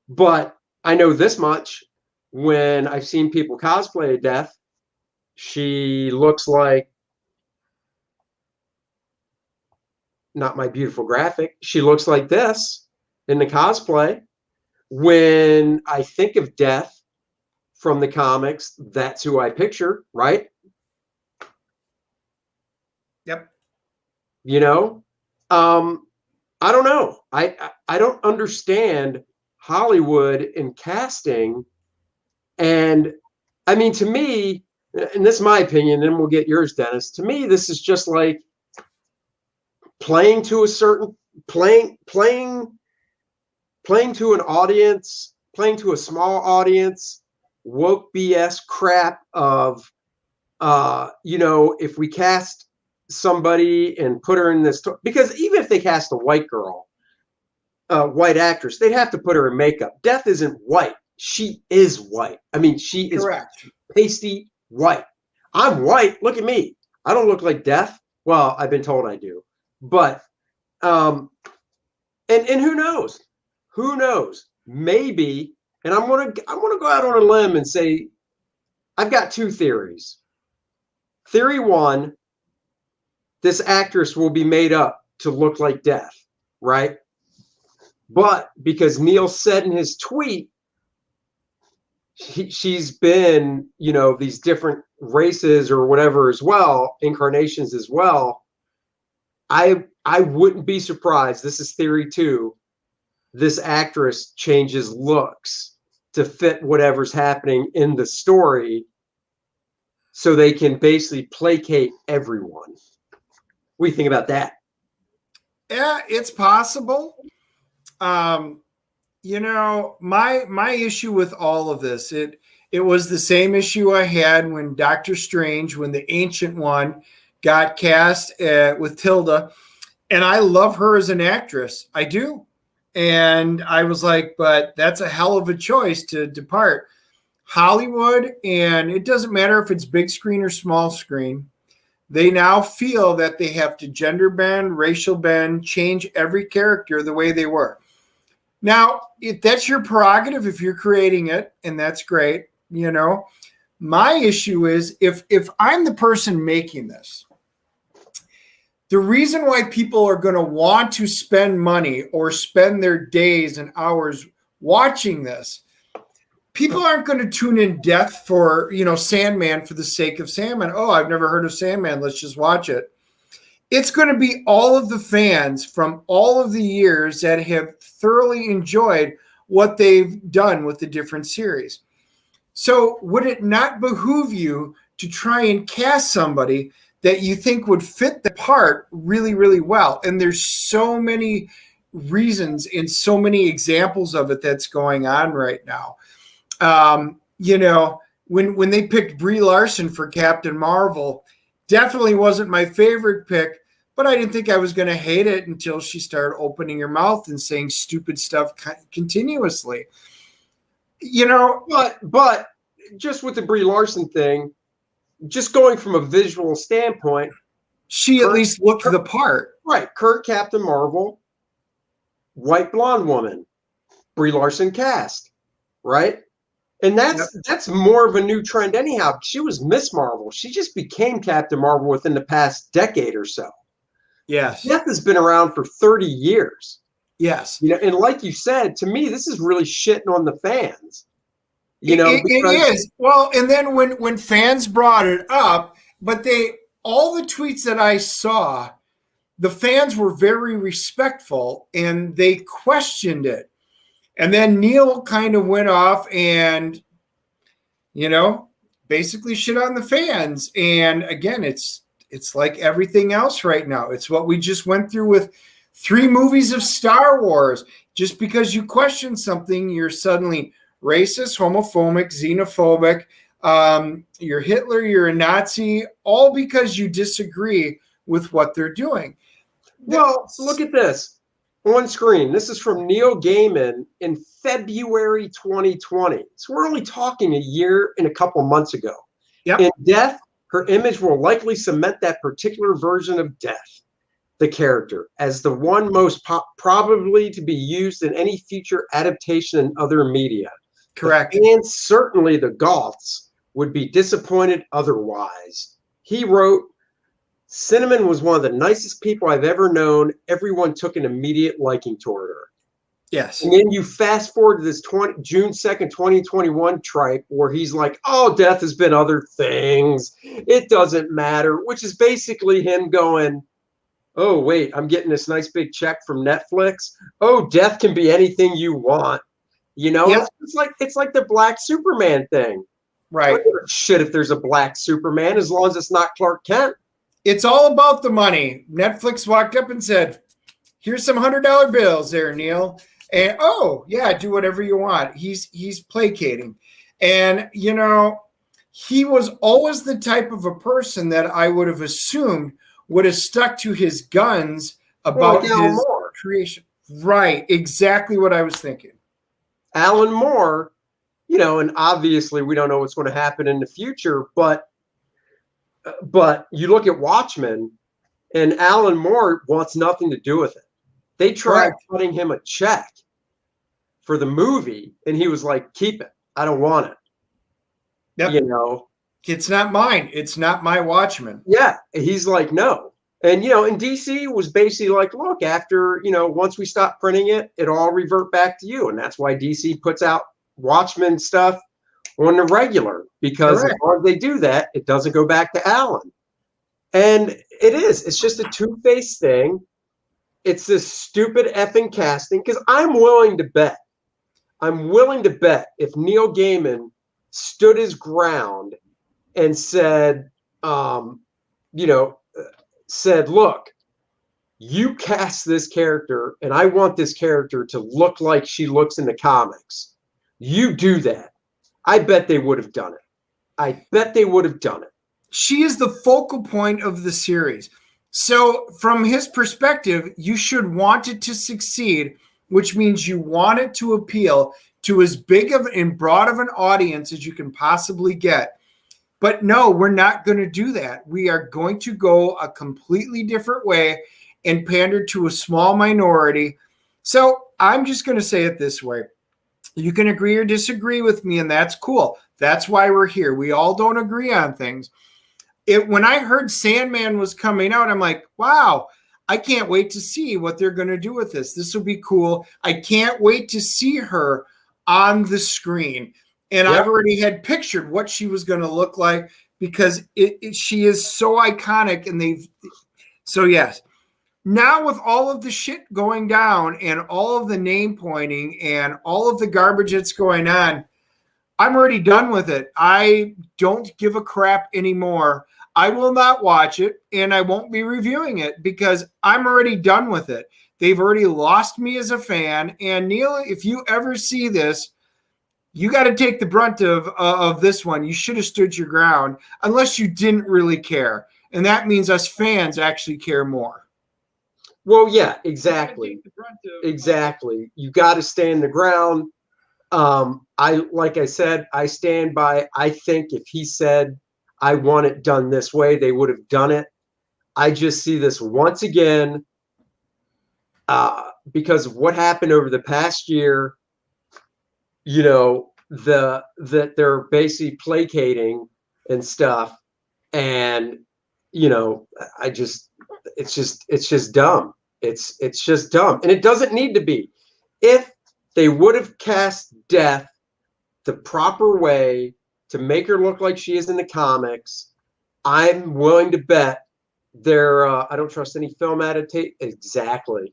But I know this much. When I've seen people cosplay a Death, she looks like, not my beautiful graphic, she looks like this in the cosplay. When I think of Death from the comics, that's who I picture, right? Yep. You know, I don't know. I don't understand Hollywood in casting. And I mean, to me, and this is my opinion, and we'll get yours, Dennis. To me, this is just like playing to an audience, playing to a small audience, woke BS crap of, if we cast somebody and put her in this, because even if they cast a white girl, white actress, they'd have to put her in makeup. Death isn't white. She is white. I mean, she is correct. Pasty white. I'm white. Look at me. I don't look like Death. Well, I've been told I do. But and who knows? Who knows? Maybe, and I'm gonna go out on a limb and say I've got 2 theories. Theory 1, this actress will be made up to look like Death, right? But because Neil said in his tweet, she's been, these different races or whatever as well, incarnations as well. I wouldn't be surprised. This is theory 2. This actress changes looks to fit whatever's happening in the story so they can basically placate everyone. What do you think about that? Yeah, it's possible. My issue with all of this, It was the same issue I had when Doctor Strange, when the Ancient One got cast with Tilda. And I love her as an actress. I do. And I was like, but that's a hell of a choice to depart. Hollywood, and it doesn't matter if it's big screen or small screen, they now feel that they have to gender bend, racial bend, change every character the way they were. Now, if that's your prerogative, if you're creating it, and that's great, you know, my issue is if I'm the person making this, the reason why people are going to want to spend money or spend their days and hours watching this, people aren't going to tune in death for, you know, Sandman for the sake of Sandman. Oh, I've never heard of Sandman. Let's just watch it. It's going to be all of the fans from all of the years that have thoroughly enjoyed what they've done with the different series. So would it not behoove you to try and cast somebody that you think would fit the part really, really well? And there's so many reasons and so many examples of it that's going on right now. You know, when they picked Brie Larson for Captain Marvel, definitely wasn't my favorite pick, but I didn't think I was going to hate it until she started opening her mouth and saying stupid stuff continuously. You know, but just with the Brie Larson thing, just going from a visual standpoint, she at least looked the part. Right. Kurt Captain Marvel, white blonde woman, Brie Larson cast, right? And that's more of a new trend anyhow. She was Miss Marvel. She just became Captain Marvel within the past decade or so. Yes. Death has been around for 30 years. Yes. You know, and like you said, to me, this is really shitting on the fans. You know, it is. Well, and then when fans brought it up, but all the tweets that I saw, the fans were very respectful and they questioned it. And then Neil kind of went off and, you know, basically shit on the fans. And again, it's like everything else right now. It's what we just went through with 3 movies of Star Wars. Just because you question something, you're suddenly racist, homophobic, xenophobic. You're Hitler, you're a Nazi, all because you disagree with what they're doing. Well, look at this on screen. This is from Neil Gaiman in February 2020. So we're only talking a year and a couple months ago. Yep. In Death, her image will likely cement that particular version of Death, the character, as the one most probably to be used in any future adaptation in other media. Correct. And certainly the Goths would be disappointed otherwise. He wrote, Cinnamon was one of the nicest people I've ever known. Everyone took an immediate liking toward her. Yes. And then you fast forward to this June 2nd, 2021 tripe where he's like, oh, Death has been other things. It doesn't matter, which is basically him going, oh, wait, I'm getting this nice big check from Netflix. Oh, Death can be anything you want. You know, yep. it's like the Black Superman thing. Right. I don't give a shit if there's a Black Superman as long as it's not Clark Kent. It's all about the money. Netflix walked up and said, here's some $100 bills there, Neil. And, oh, yeah, do whatever you want. He's placating. And, you know, he was always the type of a person that I would have assumed would have stuck to his guns about his creation. Right. Exactly what I was thinking. Alan Moore, you know, and obviously we don't know what's going to happen in the future, but you look at Watchmen and Alan Moore wants nothing to do with it. They tried cutting him a check for the movie and he was like, keep it. I don't want it. Yep. You know, it's not mine. It's not my Watchmen. Yeah. He's like, no. And, you know, and DC was basically like, look, after, you know, once we stop printing it, it all revert back to you. And that's why DC puts out Watchmen stuff on the regular, because as long as they do that, it doesn't go back to Alan. And it's just a two-faced thing. It's this stupid effing casting, because I'm willing to bet if Neil Gaiman stood his ground and said, said, look, you cast this character and I want this character to look like she looks in the comics. You do that. I bet they would have done it. I bet they would have done it. She is the focal point of the series. So from his perspective, you should want it to succeed, which means you want it to appeal to as big of and broad of an audience as you can possibly get. But no, we're not going to do that. We are going to go a completely different way and pander to a small minority. So I'm just going to say it this way. You can agree or disagree with me, and that's cool. That's why we're here. We all don't agree on things. When I heard Sandman was coming out, I'm like, wow, I can't wait to see what they're going to do with this. This will be cool. I can't wait to see her on the screen. And I've already had pictured what she was going to look like because she is so iconic. And so yes. Now with all of the shit going down and all of the name pointing and all of the garbage that's going on, I'm already done with it. I don't give a crap anymore. I will not watch it and I won't be reviewing it because I'm already done with it. They've already lost me as a fan. And Neil, if you ever see this, you got to take the brunt of this one. You should have stood your ground unless you didn't really care. And that means us fans actually care more. Well, yeah, exactly. Exactly. You got to stand the ground. Like I said, I stand by. I think if he said, I want it done this way, they would have done it. I just see this once again because of what happened over the past year. You know, that they're basically placating and stuff, and you know, it's just dumb. It's just dumb, and it doesn't need to be. If they would have cast Death the proper way to make her look like she is in the comics, I'm willing to bet I don't trust any film adaptation. Exactly.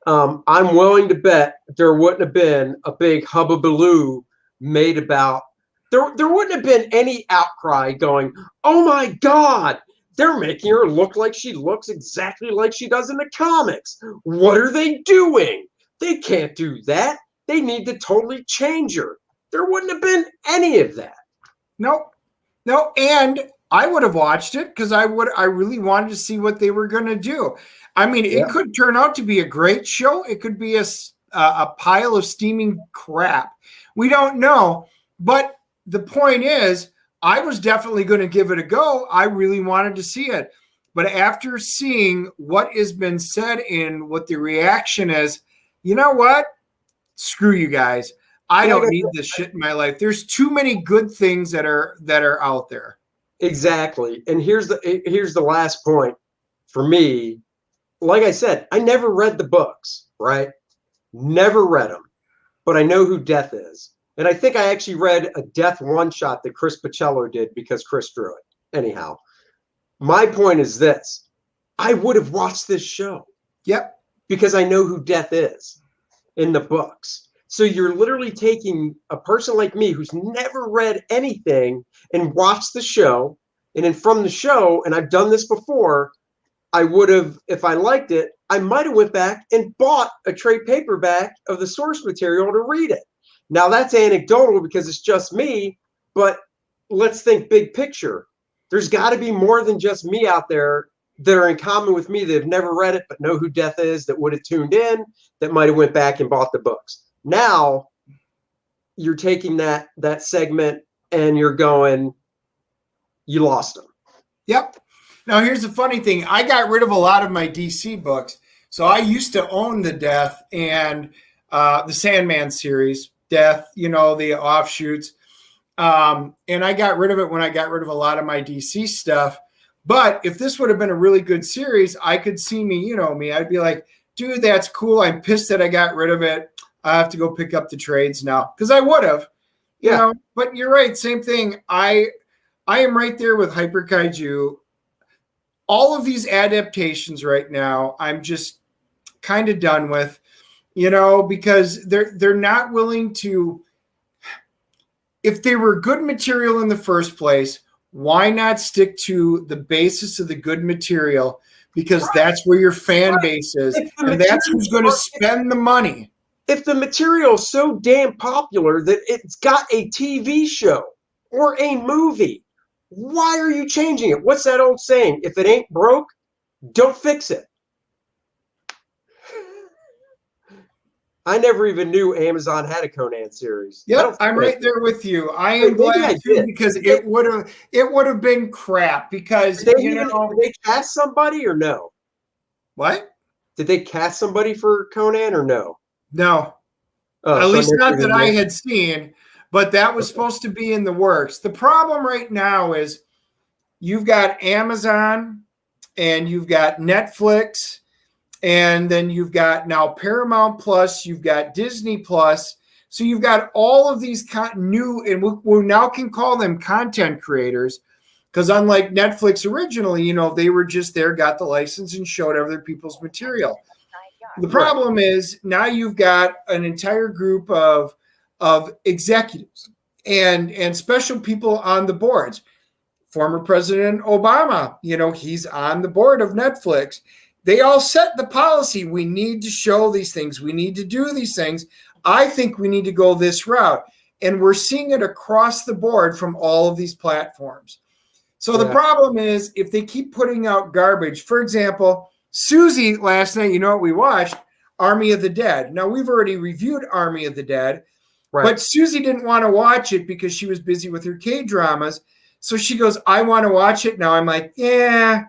I'm willing to bet there wouldn't have been a big hubbubaloo made about. There wouldn't have been any outcry going, oh my God, they're making her look like she looks exactly like she does in the comics. What are they doing? They can't do that. They need to totally change her. There wouldn't have been any of that. Nope. No, and I would have watched it because I really wanted to see what they were going to do. I mean, it could turn out to be a great show. It could be a pile of steaming crap. We don't know. But the point is, I was definitely going to give it a go. I really wanted to see it. But after seeing what has been said and what the reaction is, you know what? Screw you guys. I don't need this shit in my life. There's too many good things that are out there. Exactly. And here's the last point for me. Like I said, I never read the books, right? Never read them, but I know who Death is. And I think I actually read a Death one-shot that Chris Pacello did because Chris drew it. Anyhow, my point is this. I would have watched this show. Yep. Because I know who Death is in the books. So you're literally taking a person like me who's never read anything and watched the show. And then from the show, and I've done this before, I would have, if I liked it, I might have went back and bought a trade paperback of the source material to read it. Now that's anecdotal because it's just me, but let's think big picture. There's got to be more than just me out there that are in common with me that have never read it but know who Death is, that would have tuned in, that might have went back and bought the books. Now you're taking that segment and you're going, you lost them. Yep. Now here's the funny thing. I got rid of a lot of my DC books. So I used to own the Death and the Sandman series, Death, you know, the offshoots. And I got rid of it when I got rid of a lot of my DC stuff. But if this would have been a really good series, I could see me, you know me, I'd be like, dude, that's cool. I'm pissed that I got rid of it. I have to go pick up the trades now because I would have, you know, but you're right. Same thing. I am right there with Hyper Kaiju. All of these adaptations right now, I'm just kind of done with, you know, because they're not willing to. If they were good material in the first place, why not stick to the basis of the good material? Because that's where your fan base is, and that's who's going to spend the money. if the material is so damn popular that it's got a TV show or a movie, why are you changing it? What's that old saying? If it ain't broke, don't fix it. I never even knew Amazon had a Conan series. Yep, I'm right there with you. I am glad too, because it would have been crap. Because did they cast somebody or no? What? Did they cast somebody for Conan or no? No, at least not that I had seen. But that was supposed to be in the works. The problem right now is you've got Amazon and you've got Netflix. And then you've got now Paramount Plus, you've got Disney Plus. So you've got all of these new, and we now can call them content creators, because unlike Netflix originally, they were just there, got the license, and showed other people's material. The problem is now you've got an entire group of executives and special people on the boards. Former President Obama, he's on the board of Netflix. They all set the policy. We need to show these things. We need to do these things. I think we need to go this route. And we're seeing it across the board from all of these platforms. So the problem is if they keep putting out garbage. For example, Susie last night, what we watched? Army of the Dead. Now, we've already reviewed Army of the Dead. Right. But Susie didn't want to watch it because she was busy with her K-dramas. So she goes, I want to watch it. Now I'm like, yeah,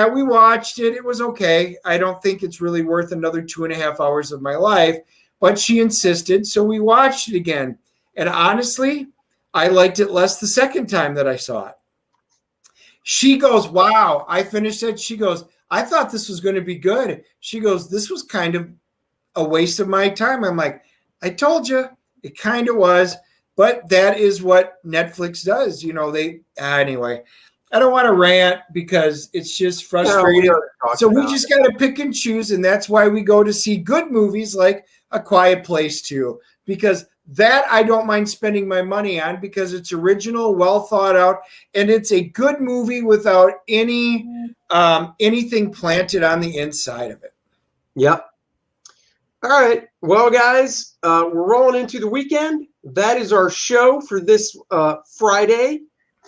we watched it. It was okay. I don't think it's really worth another 2.5 hours of my life, but she insisted. So we watched it again. And honestly, I liked it less the second time that I saw it. She goes, wow, I finished it. She goes, I thought this was going to be good. She goes, this was kind of a waste of my time. I'm like, I told you it kind of was, but that is what Netflix does. Anyway. I don't want to rant because it's just frustrating. So we just got to pick and choose, and that's why we go to see good movies like A Quiet Place 2, because that I don't mind spending my money on because it's original, well thought out, and it's a good movie without anything planted on the inside of it. Yep. All right. Well, guys, we're rolling into the weekend. That is our show for this Friday.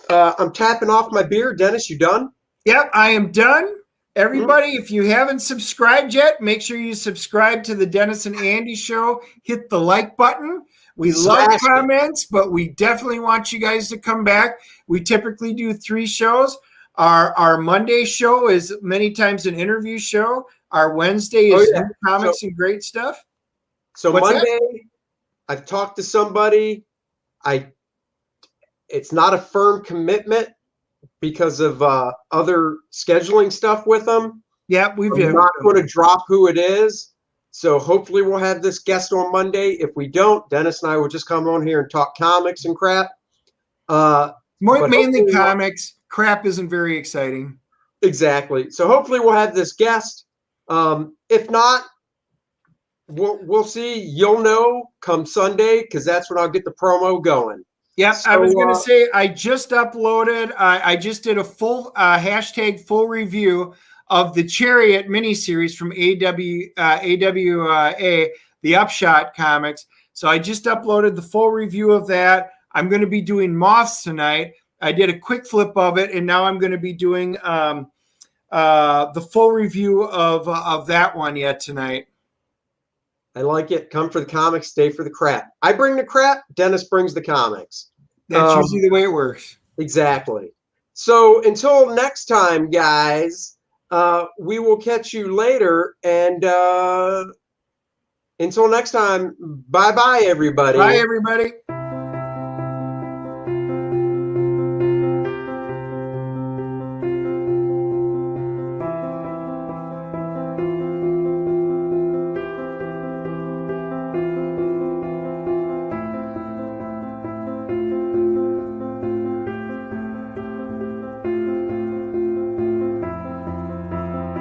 I'm tapping off my beer. Dennis, you done? Yep, I am done. Everybody, if you haven't subscribed yet, make sure you subscribe to the Dennis and Andy Show. Hit the like button. We love comments, but we definitely want you guys to come back. We typically do 3 shows. Our Monday show is many times an interview show. Our Wednesday is new comics and great stuff. So Monday, I've talked to somebody. It's not a firm commitment because of other scheduling stuff with them. Yeah, I'm not going to drop who it is. So hopefully we'll have this guest on Monday. If we don't, Dennis and I will just come on here and talk comics and crap. Mainly comics. Crap isn't very exciting. Exactly. So hopefully we'll have this guest. If not, we'll see. You'll know come Sunday because that's when I'll get the promo going. Yeah, so, I was going to say I just uploaded. I just did a full hashtag full review of the Chariot miniseries from AWA, the Upshot Comics. So I just uploaded the full review of that. I'm going to be doing Moths tonight. I did a quick flip of it, and now I'm going to be doing the full review of that one yet tonight. I like it. Come for the comics, stay for the crap. I bring the crap, Dennis brings the comics. That's usually the way it works. Exactly. So until next time, guys, we will catch you later. And until next time, bye-bye, everybody. Bye, everybody.